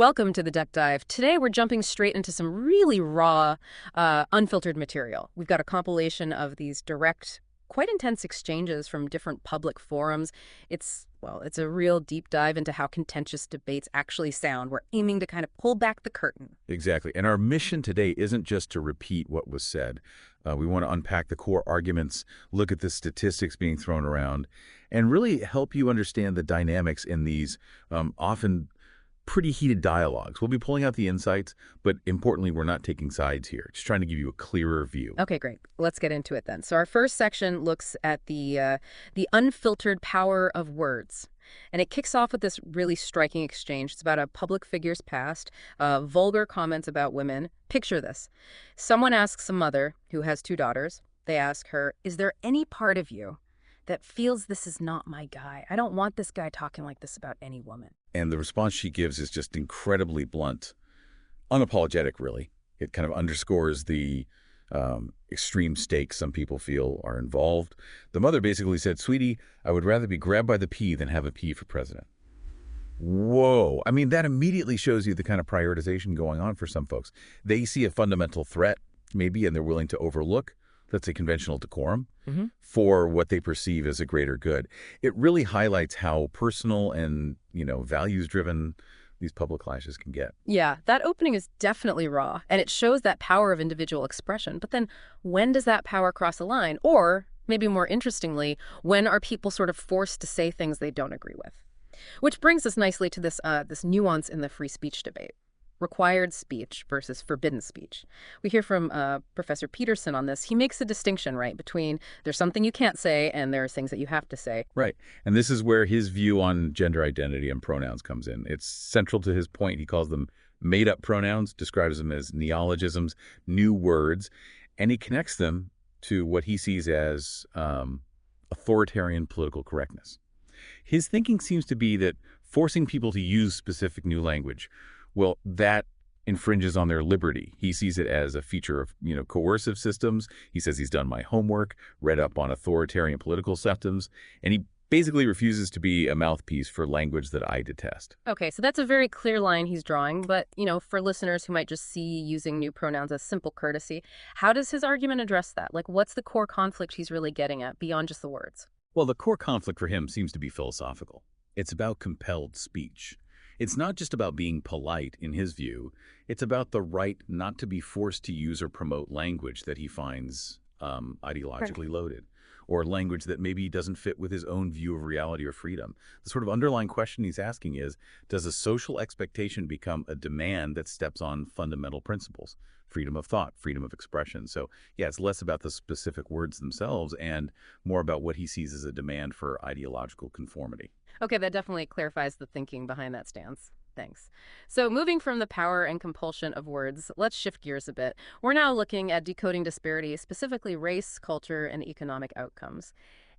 Welcome to the Duck Dive. Today we're jumping straight into some really raw, unfiltered material. We've got a compilation of these direct, quite intense exchanges from different public forums. It's a real deep dive into how contentious debates actually sound. We're aiming to kind of pull back the curtain. Exactly. And our mission today isn't just to repeat what was said. We want to unpack the core arguments, look at the statistics being thrown around, and really help you understand the dynamics in these often pretty heated dialogues. We'll be pulling out the insights, but importantly, we're not taking sides here. Just trying to give you a clearer view. Okay, great. Let's get into it then. So our first section looks at the unfiltered power of words. And it kicks off with this really striking exchange. It's about a public figure's past, vulgar comments about women. Picture this. Someone asks a mother who has two daughters. They ask her, "Is there any part of you that feels this is not my guy? I don't want this guy talking like this about any woman." And the response she gives is just incredibly blunt, unapologetic, really. It kind of underscores the extreme stakes some people feel are involved. The mother basically said, "Sweetie, I would rather be grabbed by the pea than have a pea for president." Whoa. I mean, that immediately shows you the kind of prioritization going on for some folks. They see a fundamental threat, maybe, and they're willing to overlook, let's say, conventional decorum for what they perceive as a greater good. It really highlights how personal and, values-driven these public clashes can get. Yeah, that opening is definitely raw, and it shows that power of individual expression. But then when does that power cross a line? Or, maybe more interestingly, when are people sort of forced to say things they don't agree with? Which brings us nicely to this nuance in the free speech debate. Required speech versus forbidden speech. We hear from Professor Peterson on this. He makes a distinction, right, between there's something you can't say and there's things that you have to say. Right. And this is where his view on gender identity and pronouns comes in. It's central to his point. He calls them made-up pronouns, describes them as neologisms, new words, and he connects them to what he sees as authoritarian political correctness. His thinking seems to be that forcing people to use specific new language, well, that infringes on their liberty. He sees it as a feature of, coercive systems. He says he's done my homework, read up on authoritarian political systems, and he basically refuses to be a mouthpiece for language that I detest. Okay, so that's a very clear line he's drawing, but, for listeners who might just see using new pronouns as simple courtesy, how does his argument address that? Like, what's the core conflict he's really getting at beyond just the words? Well, the core conflict for him seems to be philosophical. It's about compelled speech. It's not just about being polite, in his view. It's about the right not to be forced to use or promote language that he finds ideologically loaded, or language that maybe doesn't fit with his own view of reality or freedom. The sort of underlying question he's asking is, does a social expectation become a demand that steps on fundamental principles? Freedom of thought, freedom of expression. So, yeah, it's less about the specific words themselves and more about what he sees as a demand for ideological conformity. Okay, that definitely clarifies the thinking behind that stance. Thanks. So moving from the power and compulsion of words, let's shift gears a bit. We're now looking at decoding disparities, specifically race, culture, and economic outcomes.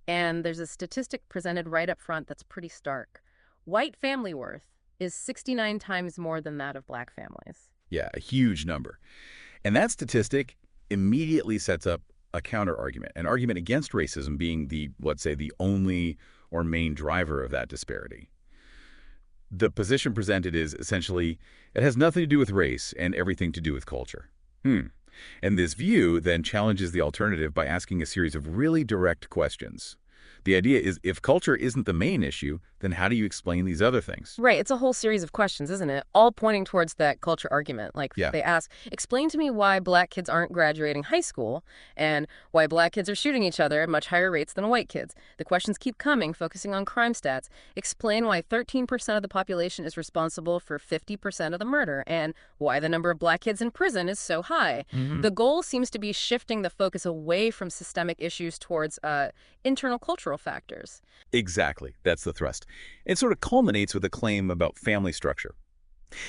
And there's a statistic presented right up front that's pretty stark. White family worth is 69 times more than that of black families. Yeah, a huge number. And that statistic immediately sets up a counter-argument, an argument against racism being let's say, the only or main driver of that disparity. The position presented is essentially, it has nothing to do with race and everything to do with culture. And this view then challenges the alternative by asking a series of really direct questions. The idea is, if culture isn't the main issue, then how do you explain these other things? Right. It's a whole series of questions, isn't it? All pointing towards that culture argument. Like, Yeah. they ask, explain to me why black kids aren't graduating high school and why black kids are shooting each other at much higher rates than white kids. The questions keep coming, focusing on crime stats. Explain why 13% of the population is responsible for 50% of the murder and why the number of black kids in prison is so high. The goal seems to be shifting the focus away from systemic issues towards internal cultural factors. Exactly. That's the thrust. It sort of culminates with a claim about family structure.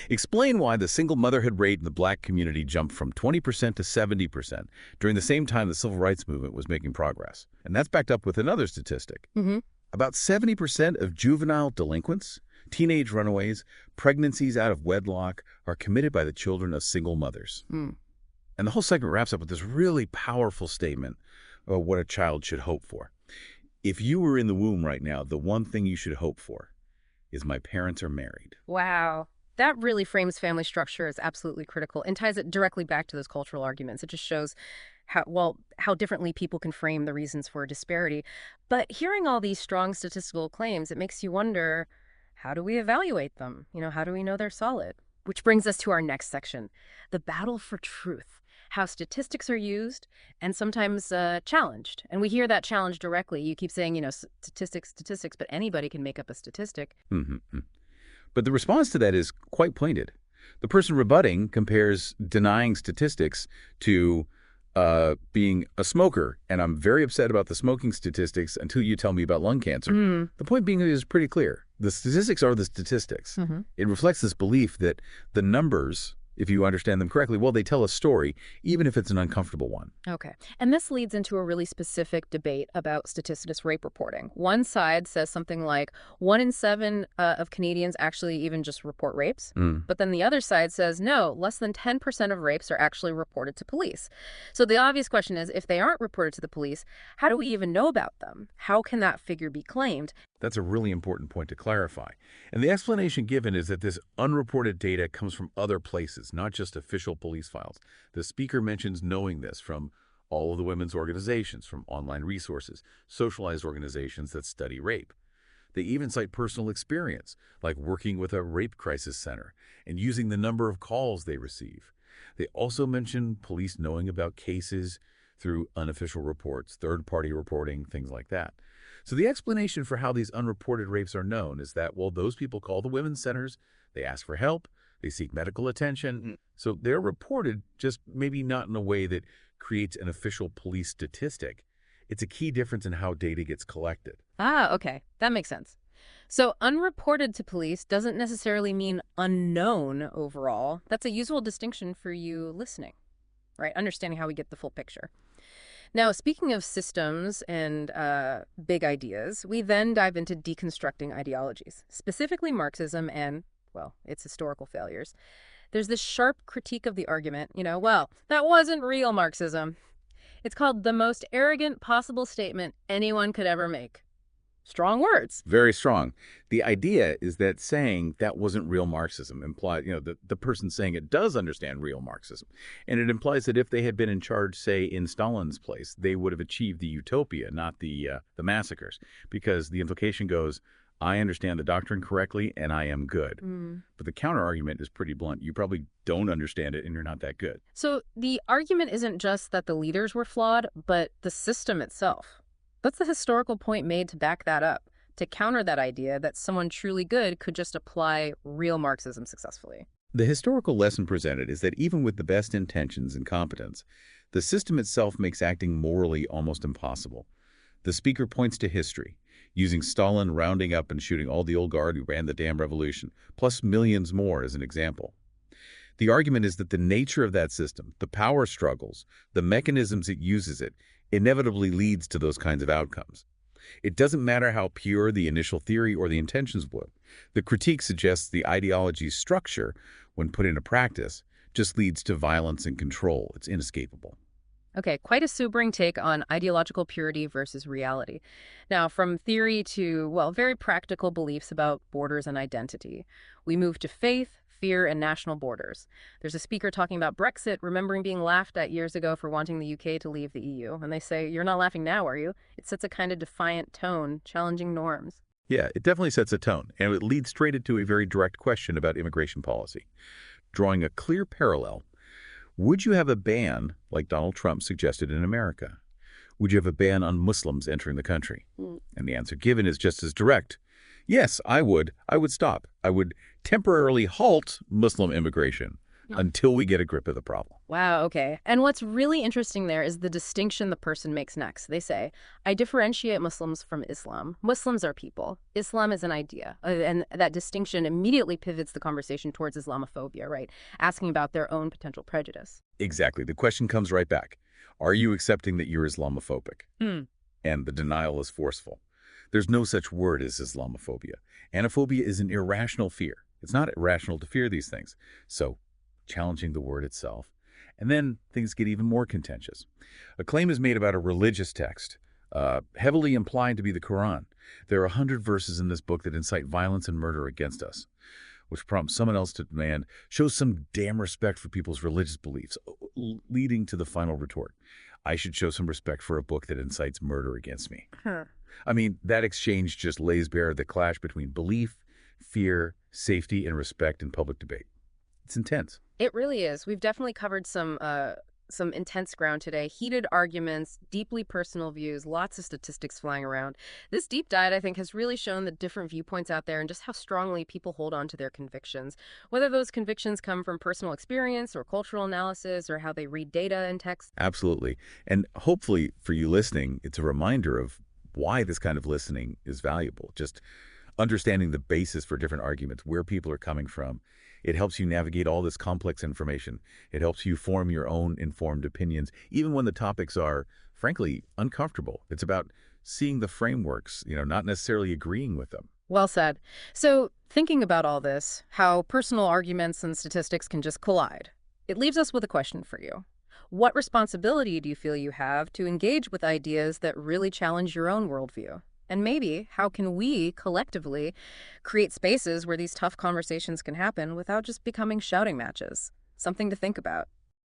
Explain why the single motherhood rate in the black community jumped from 20% to 70% during the same time the civil rights movement was making progress. And that's backed up with another statistic. About 70% of juvenile delinquents, teenage runaways, pregnancies out of wedlock are committed by the children of single mothers. And the whole segment wraps up with this really powerful statement about what a child should hope for. If you were in the womb right now, the one thing you should hope for is my parents are married. Wow. That really frames family structure as absolutely critical and ties it directly back to those cultural arguments. It just shows how differently people can frame the reasons for disparity. But hearing all these strong statistical claims, it makes you wonder, how do we evaluate them? How do we know they're solid? Which brings us to our next section, the battle for truth, how statistics are used and sometimes challenged. And we hear that challenge directly. You keep saying, statistics, but anybody can make up a statistic. Mm-hmm. But the response to that is quite pointed. The person rebutting compares denying statistics to being a smoker, and I'm very upset about the smoking statistics until you tell me about lung cancer. The point being is pretty clear. The statistics are the statistics. It reflects this belief that the numbers, if you understand them correctly, well, they tell a story, even if it's an uncomfortable one. Okay. And this leads into a really specific debate about statisticist rape reporting. One side says something like 1 in 7 of Canadians actually even just report rapes. But then the other side says, no, less than 10% of rapes are actually reported to police. So the obvious question is, if they aren't reported to the police, how do we even know about them? How can that figure be claimed? That's a really important point to clarify. And the explanation given is that this unreported data comes from other places, not just official police files. The speaker mentions knowing this from all of the women's organizations, from online resources, socialized organizations that study rape. They even cite personal experience, like working with a rape crisis center and using the number of calls they receive. They also mention police knowing about cases through unofficial reports, third-party reporting, things like that. So the explanation for how these unreported rapes are known is that, well, those people call the women's centers, they ask for help, they seek medical attention. So they're reported, just maybe not in a way that creates an official police statistic. It's a key difference in how data gets collected. Okay. That makes sense. So unreported to police doesn't necessarily mean unknown overall. That's a useful distinction for you listening, right? Understanding how we get the full picture. Now, speaking of systems and big ideas, we then dive into deconstructing ideologies, specifically Marxism and, well, its historical failures. There's this sharp critique of the argument, well, that wasn't real Marxism. It's called the most arrogant possible statement anyone could ever make. Strong words. Very strong. The idea is that saying that wasn't real Marxism implies, the person saying it does understand real Marxism. And it implies that if they had been in charge, say, in Stalin's place, they would have achieved the utopia, not the massacres. Because the implication goes, I understand the doctrine correctly and I am good. But the counter argument is pretty blunt. You probably don't understand it and you're not that good. So the argument isn't just that the leaders were flawed, but the system itself. That's the historical point made to back that up, to counter that idea that someone truly good could just apply real Marxism successfully. The historical lesson presented is that even with the best intentions and competence, the system itself makes acting morally almost impossible. The speaker points to history, using Stalin rounding up and shooting all the old guard who ran the damn revolution, plus millions more as an example. The argument is that the nature of that system, the power struggles, the mechanisms it uses it, inevitably leads to those kinds of outcomes. It doesn't matter how pure the initial theory or the intentions were. The critique suggests the ideology's structure, when put into practice, just leads to violence and control. It's inescapable. Okay, quite a sobering take on ideological purity versus reality. Now, from theory to, well, very practical beliefs about borders and identity, we move to faith, fear, and national borders. There's a speaker talking about Brexit, remembering being laughed at years ago for wanting the UK to leave the EU. And they say, you're not laughing now, are you? It sets a kind of defiant tone, challenging norms. Yeah, it definitely sets a tone, and it leads straight into a very direct question about immigration policy. Drawing a clear parallel, would you have a ban like Donald Trump suggested in America? Would you have a ban on Muslims entering the country? And the answer given is just as direct. Yes, I would. I would stop. I would temporarily halt Muslim immigration until we get a grip of the problem. Wow, okay. And what's really interesting there is the distinction the person makes next. They say, I differentiate Muslims from Islam. Muslims are people. Islam is an idea. And that distinction immediately pivots the conversation towards Islamophobia, right? Asking about their own potential prejudice. Exactly. The question comes right back. Are you accepting that you're Islamophobic? And the denial is forceful. There's no such word as Islamophobia. Anaphobia is an irrational fear. It's not irrational to fear these things. So, challenging the word itself. And then things get even more contentious. A claim is made about a religious text, heavily implied to be the Quran. There are 100 verses in this book that incite violence and murder against us. which prompts someone else to demand, show some damn respect for people's religious beliefs, leading to the final retort. I should show some respect for a book that incites murder against me. Huh. I mean, that exchange just lays bare the clash between belief, fear, safety, and respect in public debate. It's intense. It really is. We've definitely covered some intense ground today. Heated arguments, deeply personal views, lots of statistics flying around. This deep dive, I think, has really shown the different viewpoints out there and just how strongly people hold on to their convictions. Whether those convictions come from personal experience or cultural analysis or how they read data and text. Absolutely. And hopefully for you listening, it's a reminder of why this kind of listening is valuable. Just understanding the basis for different arguments, where people are coming from. It helps you navigate all this complex information. It helps you form your own informed opinions, even when the topics are, frankly, uncomfortable. It's about seeing the frameworks, not necessarily agreeing with them. Well said. So, thinking about all this, how personal arguments and statistics can just collide, it leaves us with a question for you. What responsibility do you feel you have to engage with ideas that really challenge your own worldview? And maybe, how can we, collectively, create spaces where these tough conversations can happen without just becoming shouting matches? Something to think about.